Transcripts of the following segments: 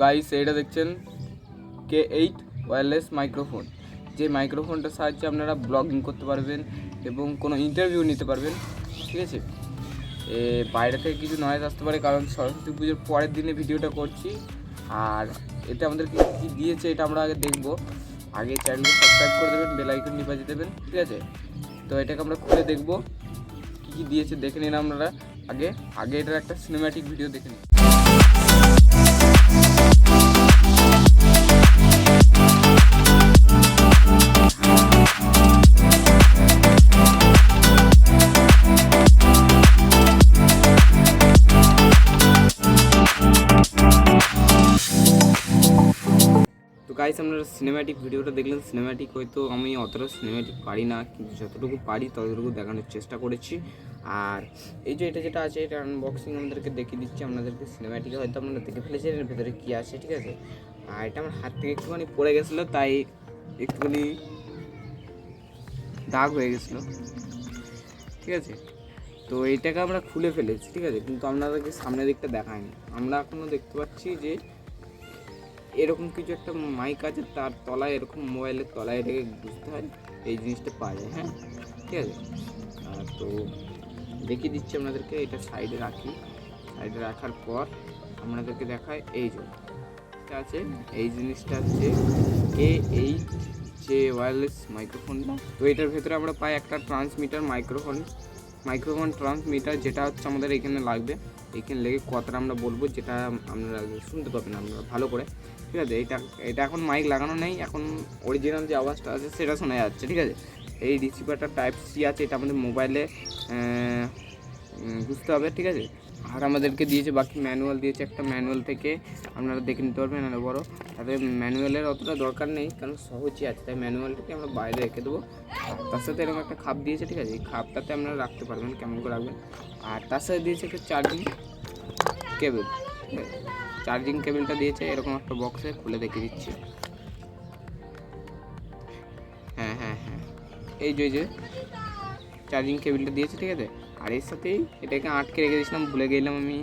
Guys এইটা দেখছেন K8 wireless microphone. যে মাইক্রোফোনটার সাহায্যে আপনারা ব্লগিং করতে পারবেন এবং কোনো ইন্টারভিউ নিতে পারবেন, ঠিক আছে। বাইরে থেকে কিছু নয়েজ আসতে পারে কারণ সরস্বতী পুজোর পরের দিনে ভিডিওটা করছি। আর এতে আমাদের কী দিয়েছে এটা আমরা আগে দেখবো। আগে চ্যানেলকে সাবস্ক্রাইব করে দেবেন, বেল আইকনটি বাজিয়ে দেবেন, ঠিক আছে। তো এটাকে আমরা খুলে দেখবো কী দিয়েছে, দেখে নিন আপনারা। আগে এটার একটা সিনেম্যাটিক ভিডিও দেখে নিন। গাইস আপনারা সিনেম্যাটিক ভিডিওটা দেখলেন। সিনেম্যাটিক হয়তো আমি অতটা সিনেম্যাটিক পারি না, কিন্তু যতটুকু পারি ততটুকু দেখানোর চেষ্টা করেছি। আর এই যে এটা যেটা আছে এটা আনবক্সিং আমাদেরকে দেখিয়ে দিচ্ছি আপনাদেরকে। সিনেম্যাটিকে হয়তো আপনারা দেখে ফেলেছেন এর ভেতরে কী আছে, ঠিক আছে। আর এটা আমার হাত থেকে একটুখানি পড়ে গেছিলো, তাই একটুখানি দাগ হয়ে গেছিলো, ঠিক আছে। তো এইটাকে আমরা খুলে ফেলেছি, ঠিক আছে, কিন্তু আপনাদেরকে সামনের দিকটা দেখায়নি। আমরা এখনও দেখতে পাচ্ছি যে এরকম কিছু একটা মাইক আছে, তার তলায় এরকম মোবাইলের তলায় রেখে বুঝতে হয় এই জিনিসটা পাওয়া যায়। হ্যাঁ, ঠিক আছে। তো দেখিয়ে দিচ্ছি আপনাদেরকে। এটা সাইডে রাখি। সাইডে রাখার পর আপনাদেরকে দেখায় এই যে আছে, এই জিনিসটা হচ্ছে K8 যে ওয়্যারলেস মাইক্রোফোনটা। তো এটার ভেতরে আমরা পাই একটা ট্রান্সমিটার মাইক্রোফোন ট্রান্সমিটার, যেটা হচ্ছে আমাদের এখানে লাগবে। এখানে লেগে কথাটা আমরা বলবো, যেটা আপনারা শুনতে পাবেন আপনারা ভালো করে, ঠিক আছে। এটা এখন মাইক লাগানো নেই, এখন অরিজিনাল যে আওয়াজটা আছে সেটা শোনা যাচ্ছে, ঠিক আছে। এই রিসিভারটা টাইপ সি আছে, এটা আমাদের মোবাইলে বুঝতে হবে, ঠিক আছে। আর আমাদেরকে দিয়েছে বাকি ম্যানুয়াল দিয়েছে একটা, ম্যানুয়াল থেকে আপনারা দেখে নিতে পারবেন আরও বড়ো। তাদের ম্যানুয়ালের অতটা দরকার নেই কারণ সহজই আছে, তাই ম্যানুয়ালটাকে আমরা বাইরে রেখে দেবো। তার সাথে এরকম একটা খাপ দিয়েছে, ঠিক আছে। এই খাপটাতে আপনারা রাখতে পারবেন কেমন করে রাখবেন। আর তার সাথে দিয়েছে একটা চার্জিং কেবল, ঠিক আছে। চার্জিং কেবলটা দিয়েছে এরকম একটা বক্সে, খুলে দেখে দিচ্ছি। হ্যাঁ, এই যে চার্জিং কেবলটা দিয়েছে, ঠিক আছে। আর এর সাথেই এটাকে আটকে রেখে দিয়েছিলাম, ভুলে গেলাম আমি।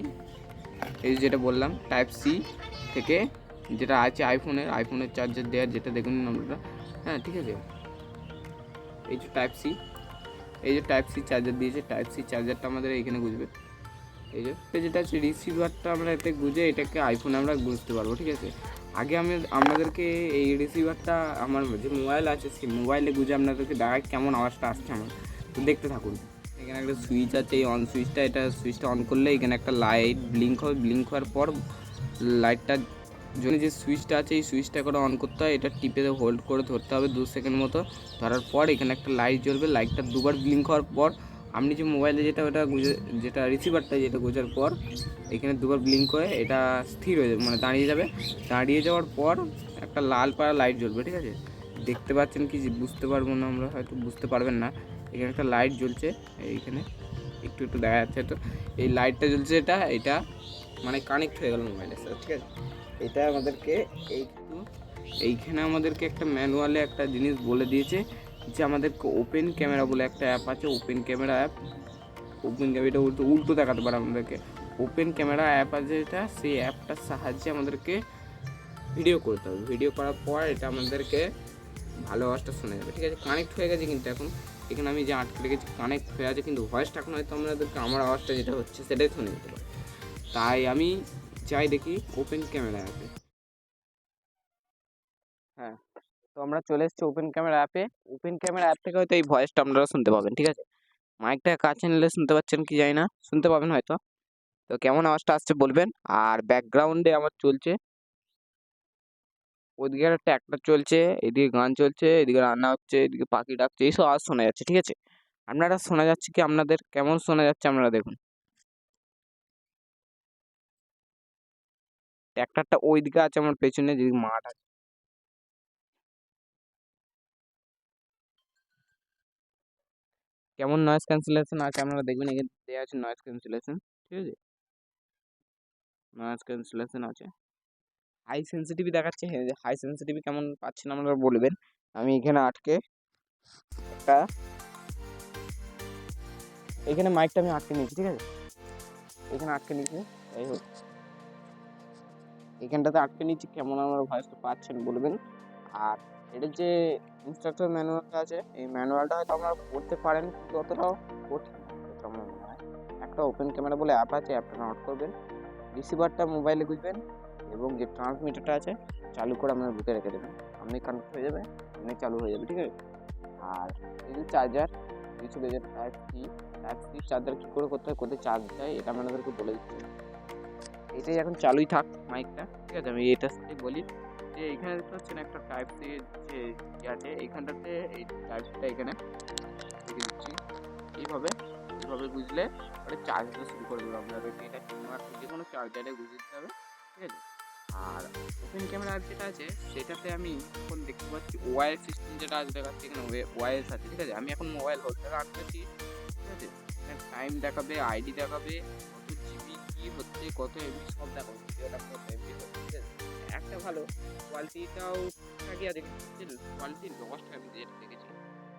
এই যেটা বললাম টাইপ সি থেকে যেটা আছে আইফোনের চার্জার দেওয়ার, যেটা দেখুন আমরা। হ্যাঁ, ঠিক আছে। এই যে টাইপ সি চার্জার দিয়েছে। টাইপ সি চার্জারটা আমাদের এইখানে গুঁজবে। এই যে যেটা আছে রিসিভারটা, আমরা এতে গুঁজে এটাকে আইফোনে আমরা গুঁজতে পারবো, ঠিক আছে। আগে আমি আপনাদেরকে এই রিসিভারটা আমার যে মোবাইল আছে সেই মোবাইলে গুঁজে আপনাদেরকে দেখায় কেমন আওয়াজটা আসছে আমার। তো দেখতে থাকুন। এখানে একটা সুইচ আছে, এই অন সুইচটা, এটা সুইচটা অন করলে এখানে একটা লাইট ব্লিঙ্ক হবে। ব্লিঙ্ক হওয়ার পর লাইটটার জন্য যে সুইচটা আছে এই সুইচটা করে অন করতে হয়। এটা টিপে হোল্ড করে ধরতে হবে 2 সেকেন্ড মতো। ধরার পর এখানে একটা লাইট জ্বলবে। লাইটটা দুবার ব্লিঙ্ক হওয়ার পর আপনি যে মোবাইলে যেটা রিসিভারটা যেটা গোজার পর এখানে দুবার ব্লিঙ্ক করে এটা স্থির হয়ে যাবে, মানে দাঁড়িয়ে যাবে। দাঁড়িয়ে যাওয়ার পর একটা লাল পাড়া লাইট জ্বলবে, ঠিক আছে। দেখতে পাচ্ছেন কি বুঝতে পারবো না আমরা, হয়তো বুঝতে পারবেন না। এখানে একটা লাইট জ্বলছে, এইখানে একটু দেখা যাচ্ছে। তো এই লাইটটা জ্বলছে, এটা মানে কানেক্ট হয়ে গেল মোবাইলের সাথে, ঠিক আছে। এটা আমাদেরকে এইখানে আমাদেরকে একটা ম্যানুয়ালে একটা জিনিস বলে দিয়েছে যে আমাদেরকে ওপেন ক্যামেরা বলে একটা অ্যাপ আছে। ওপেন ক্যামেরা অ্যাপ, এটা উল্টো দেখাতে পারে আমাদেরকে। ওপেন ক্যামেরা অ্যাপ আছে এটা, সেই অ্যাপটার সাহায্যে আমাদেরকে ভিডিও করতে হবে। ভিডিও করার পর এটা আমাদেরকে ভালো আওয়াজটা শোনা যাবে, ঠিক আছে। কানেক্ট হয়ে গেছে, কিন্তু এখন এখানে আমি যে আটকে রেখেছি কানেক্ট হয়ে আছে, কিন্তু ভয়েসটা এখন হয়তো আমাদেরকে আমার আওয়াজটা যেটা হচ্ছে সেটাই শুনে যেতে পারে। তাই আমি চাই দেখি ওপেন ক্যামেরা অ্যাপে। হ্যাঁ, তো আমরা চলে এসেছি ওপেন ক্যামেরা অ্যাপে। ওপেন ক্যামেরা অ্যাপ থেকে হয়তো এই ভয়েসটা আপনারা শুনতে পাবেন, ঠিক আছে। মাইকটা কাছে নিলে শুনতে পাচ্ছেন কি জানি না, শুনতে পাবেন হয়তো। তো কেমন আওয়াজটা আসছে বলবেন। আর ব্যাকগ্রাউন্ডে আমার চলছে, ওইদিকে একটা ট্র্যাক্টর চলছে, এদিকে গান চলছে, এদিকে রান্না হচ্ছে, এদিকে পাখি ডাকছে, এইসব আওয়াজ শোনা যাচ্ছে, ঠিক আছে। আপনারা শোনা যাচ্ছে কি, আপনাদের কেমন শোনা যাচ্ছে আপনারা দেখুন। ট্র্যাক্টরটা ওইদিকে আছে আমার পেছনে, যেদিকে মাঠ আছে। কেমন নয়েজ ক্যান্সেলেশন আছে আপনারা দেখবেন, এখানে দেওয়া আছে নয়েজ ক্যান্সেলেশন, ঠিক আছে। নয়েজ ক্যান্সেলেশন আছে। হাই সেন্সিটিভ দেখাচ্ছে। হাই সেন্সিটিভ কেমন পাচ্ছেন আপনারা বলবেন। আমি এখানে আটকে একটা এখানে মাইকটা আমি আটকে নিয়েছি, ঠিক আছে। এখানে আটকে নিয়েছি। যাই হোক, এখানটাতে আটকে নিচ্ছি, কেমন আমার ভয়েসটা পাচ্ছেন বলবেন। আর এটার যে ইনস্ট্রাকশন ম্যানুয়ালটা আছে, এই ম্যানুয়ালটা হয়তো আপনারা পড়তে পারেন, কিন্তু অতটাও কঠিন না যতটা আমার মনে হয়। একটা ওপেন ক্যামেরা বলে অ্যাপ আছে, অ্যাপটা ডাউনলোড করবেন, রিসিভারটা মোবাইলে গুঁজবেন এবং যে ট্রান্সমিটারটা আছে চালু করে আপনার বুকে রেখে দেবেন, আপনি কানেক্ট হয়ে যাবে, আপনি চালু হয়ে যাবে, ঠিক আছে। আর এই যে চার্জার কিছু লেগেছে টাইপ সি চার্জার কী করে করতে হয়, কোথায় চার্জ দেয়, এটা আপনাদেরকে বলে দিচ্ছি। এটাই এখন চালুই থাক মাইকটা, ঠিক আছে। আমি এটা সাথে বলি যে এখানে দেখতে পাচ্ছেন একটা টাইপ সি যে আছে, এইখানটাতে এই টাইপ সিটা এখানে রেখে দিচ্ছি। এইভাবে এইভাবে বুঝলে ওটা চার্জ দিতে শুরু করে দেবে আপনাদের। এটা যে কোনো চার্জারে গুঁজে দিতে হবে, ঠিক আছে। আর ওপেন ক্যামেরা যেটা আছে সেটাতে আমি এখন দেখতে পাচ্ছি ওয়াইএস সিস্টেম যেটা আছে দেখাচ্ছে, এখানে ওয়াইএস আছে, ঠিক আছে। আমি এখন মোবাইল হোল্ডারে আটকেছি, ঠিক আছে। টাইম দেখাবে, আইডি দেখাবে, কত জিবি কি হচ্ছে, কত এমবি সব দেখাবে, ভিডিওটা কত এমবি হচ্ছে, ঠিক আছে। একটা ভালো কোয়ালিটিটাও ঠিকঠাকই আছে, কিন্তু কোয়ালিটি লস্ট আমি যেটা দেখেছি,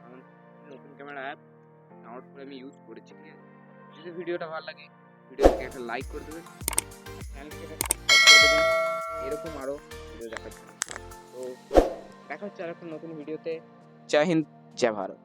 কারণ নতুন ক্যামেরা অ্যাপ ডাউনলোড করে আমি ইউজ করেছি, ঠিক আছে। যদি ভিডিওটা ভালো লাগে ভিডিওটাকে একটা লাইক করে দেবেন, চ্যানেলকে একটা সাবস্ক্রাইব করে দেবেন, এরকম আরও ভিডিও দেখার জন্য। তো দেখা হচ্ছে আর একটা নতুন ভিডিওতে। জয় হিন্দ, জয় ভারত।